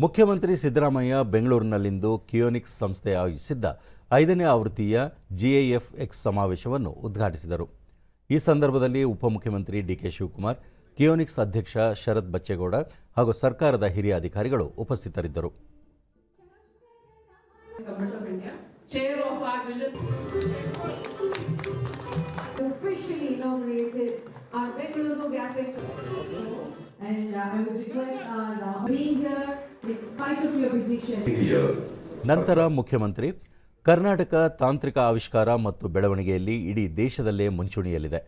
ಮುಖ್ಯಮಂತ್ರಿ ಸಿದ್ದರಾಮಯ್ಯ ಬೆಂಗಳೂರಿನಲ್ಲಿಂದು ಕಿಯೋನಿಕ್ಸ್ ಸಂಸ್ಥೆ ಆಯೋಜಿಸಿದ್ದ 5ನೇ ಆವೃತ್ತಿಯ GIFX ಸಮಾವೇಶವನ್ನು ಉದ್ಘಾಟಿಸಿದರು. ಈ ಸಂದರ್ಭದಲ್ಲಿ ಉಪಮುಖ್ಯಮಂತ್ರಿ ಡಿಕೆ ಶಿವಕುಮಾರ್, ಕಿಯೋನಿಕ್ಸ್ ಅಧ್ಯಕ್ಷ ಶರತ್ ಬಚ್ಚೇಗೌಡ ಹಾಗೂ ಸರ್ಕಾರದ ಹಿರಿಯ ಅಧಿಕಾರಿಗಳು ಉಪಸ್ಥಿತರಿದ್ದರು. ನಂತರ ಮುಖ್ಯಮಂತ್ರಿ ಕರ್ನಾಟಕ ತಾಂತ್ರಿಕ ಆವಿಷ್ಕಾರ ಮತ್ತು ಬೆಳವಣಿಗೆಯಲ್ಲಿ ಇಡೀ ದೇಶದಲ್ಲೇ ಮುಂಚೂಣಿಯಲ್ಲಿದೆ.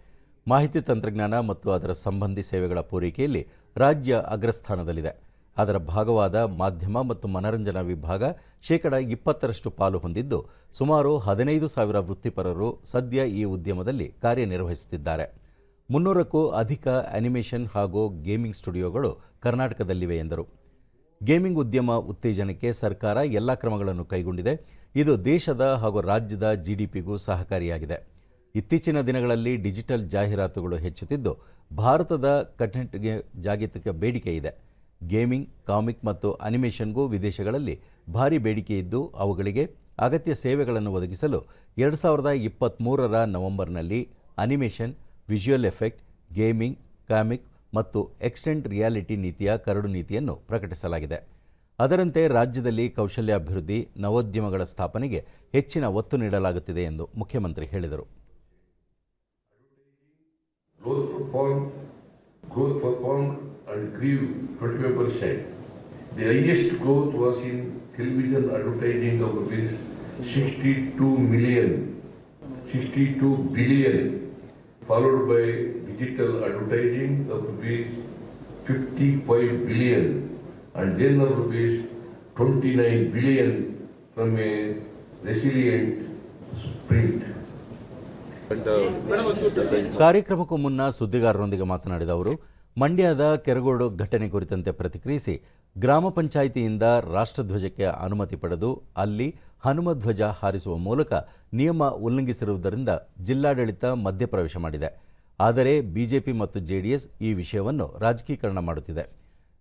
ಮಾಹಿತಿ ತಂತ್ರಜ್ಞಾನ ಮತ್ತು ಅದರ ಸಂಬಂಧಿ ಸೇವೆಗಳ ಪೂರೈಕೆಯಲ್ಲಿ ರಾಜ್ಯ ಅಗ್ರಸ್ಥಾನದಲ್ಲಿದೆ. ಅದರ ಭಾಗವಾದ ಮಾಧ್ಯಮ ಮತ್ತು ಮನರಂಜನಾ ವಿಭಾಗ 20% ಪಾಲು ಹೊಂದಿದ್ದು, ಸುಮಾರು 15,000 ವೃತ್ತಿಪರರು ಸದ್ಯ ಈ ಉದ್ಯಮದಲ್ಲಿ ಕಾರ್ಯನಿರ್ವಹಿಸುತ್ತಿದ್ದಾರೆ. 300ಕ್ಕೂ ಅಧಿಕ ಅನಿಮೇಷನ್ ಹಾಗೂ ಗೇಮಿಂಗ್ ಸ್ಟುಡಿಯೋಗಳು ಕರ್ನಾಟಕದಲ್ಲಿವೆ ಎಂದರು. ಗೇಮಿಂಗ್ ಉದ್ಯಮ ಉತ್ತೇಜನಕ್ಕೆ ಸರ್ಕಾರ ಎಲ್ಲ ಕ್ರಮಗಳನ್ನು ಕೈಗೊಂಡಿದೆ. ಇದು ದೇಶದ ಹಾಗೂ ರಾಜ್ಯದ GDPಗೂ ಸಹಕಾರಿಯಾಗಿದೆ. ಇತ್ತೀಚಿನ ದಿನಗಳಲ್ಲಿ ಡಿಜಿಟಲ್ ಜಾಹೀರಾತುಗಳು ಹೆಚ್ಚುತ್ತಿದ್ದು, ಭಾರತದ ಕಂಟೆಂಟ್ಗೆ ಜಾಗತಿಕ ಬೇಡಿಕೆ ಇದೆ. ಗೇಮಿಂಗ್, ಕಾಮಿಕ್ ಮತ್ತು ಅನಿಮೇಷನ್ಗೂ ವಿದೇಶಗಳಲ್ಲಿ ಭಾರಿ ಬೇಡಿಕೆ ಇದ್ದು, ಅವುಗಳಿಗೆ ಅಗತ್ಯ ಸೇವೆಗಳನ್ನು ಒದಗಿಸಲು 2023ರ ನವೆಂಬರ್ನಲ್ಲಿ animation, visual effect, gaming, comic ಮತ್ತು ಎಕ್ಸ್ಟೆಂಡ್ ರಿಯಾಲಿಟಿ ನೀತಿಯ ಕರಡು ನೀತಿಯನ್ನು ಪ್ರಕಟಿಸಲಾಗಿದೆ. ಅದರಂತೆ ರಾಜ್ಯದಲ್ಲಿ ಕೌಶಲ್ಯಾಭಿವೃದ್ಧಿ, ನವೋದ್ಯಮಗಳ ಸ್ಥಾಪನೆಗೆ ಹೆಚ್ಚಿನ ಒತ್ತು ನೀಡಲಾಗುತ್ತಿದೆ ಎಂದು ಮುಖ್ಯಮಂತ್ರಿ ಹೇಳಿದರು. Growth performed and grew 25%. The highest growth was in television advertising of rupees 62 billion, followed by digital advertising of rupees 55 billion, and then of rupees 29 billion from a resilient print. ಕಾರ್ಯಕ್ರಮಕ್ಕೂ ಮುನ್ನ ಸುದ್ದಿಗಾರರೊಂದಿಗೆ ಮಾತನಾಡಿದ ಅವರು, ಮಂಡ್ಯದ ಕೆರಗೋಡು ಘಟನೆ ಕುರಿತಂತೆ ಪ್ರತಿಕ್ರಿಯಿಸಿ, ಗ್ರಾಮ ಪಂಚಾಯಿತಿಯಿಂದ ರಾಷ್ಟ್ರಧ್ವಜಕ್ಕೆ ಅನುಮತಿ ಪಡೆದು ಅಲ್ಲಿ ಹನುಮಧ್ವಜ ಹಾರಿಸುವ ಮೂಲಕ ನಿಯಮ ಉಲ್ಲಂಘಿಸಿರುವುದರಿಂದ ಜಿಲ್ಲಾಡಳಿತ ಮಧ್ಯಪ್ರವೇಶ ಮಾಡಿದೆ. ಆದರೆ ಬಿಜೆಪಿ ಮತ್ತು JDS ಈ ವಿಷಯವನ್ನು ರಾಜಕೀಕರಣ ಮಾಡುತ್ತಿದೆ.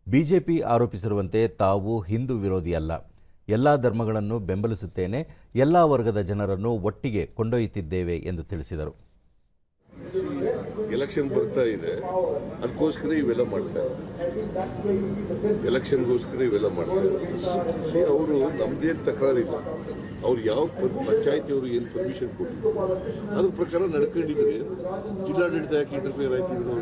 ಬಿಜೆಪಿ ಆರೋಪಿಸಿರುವಂತೆ ತಾವು ಹಿಂದೂ ವಿರೋಧಿ ಅಲ್ಲ, ಎಲ್ಲ ಧರ್ಮಗಳನ್ನು ಬೆಂಬಲಿಸುತ್ತೇನೆ, ಎಲ್ಲ ವರ್ಗದ ಜನರನ್ನು ಒಟ್ಟಿಗೆ ಕೊಂಡೊಯ್ಯುತ್ತಿದ್ದೇವೆ ಎಂದು ತಿಳಿಸಿದರು. ಎಲೆಕ್ಷನ್ ಬರ್ತಾ ಇದೆ, ಅದಕ್ಕೋಸ್ಕರ ಇವೆಲ್ಲ ಮಾಡ್ತಾ ಇದ್ದಾರೆ. ಎಲೆಕ್ಷನ್ಗೋಸ್ಕರ ಇವೆಲ್ಲ ಮಾಡ್ತಾ ಇದ್ದಾರೆ. ಅವರು ನಮ್ಮದೇನು ತಕರಾರಿಲ್ಲ. ಅವ್ರು ಯಾವ ಪಂಚಾಯತಿಯವರು ಏನು ಪರ್ಮಿಷನ್ ಕೊಟ್ಟಿದ್ರು ಅದ್ರ ಪ್ರಕಾರ ನಡ್ಕೊಂಡಿದ್ರೆ ಜಿಲ್ಲಾಡಳಿತ ಯಾಕೆ ಇಂಟರ್ಫಿಯರ್ ಆಯ್ತಿದ್ರು?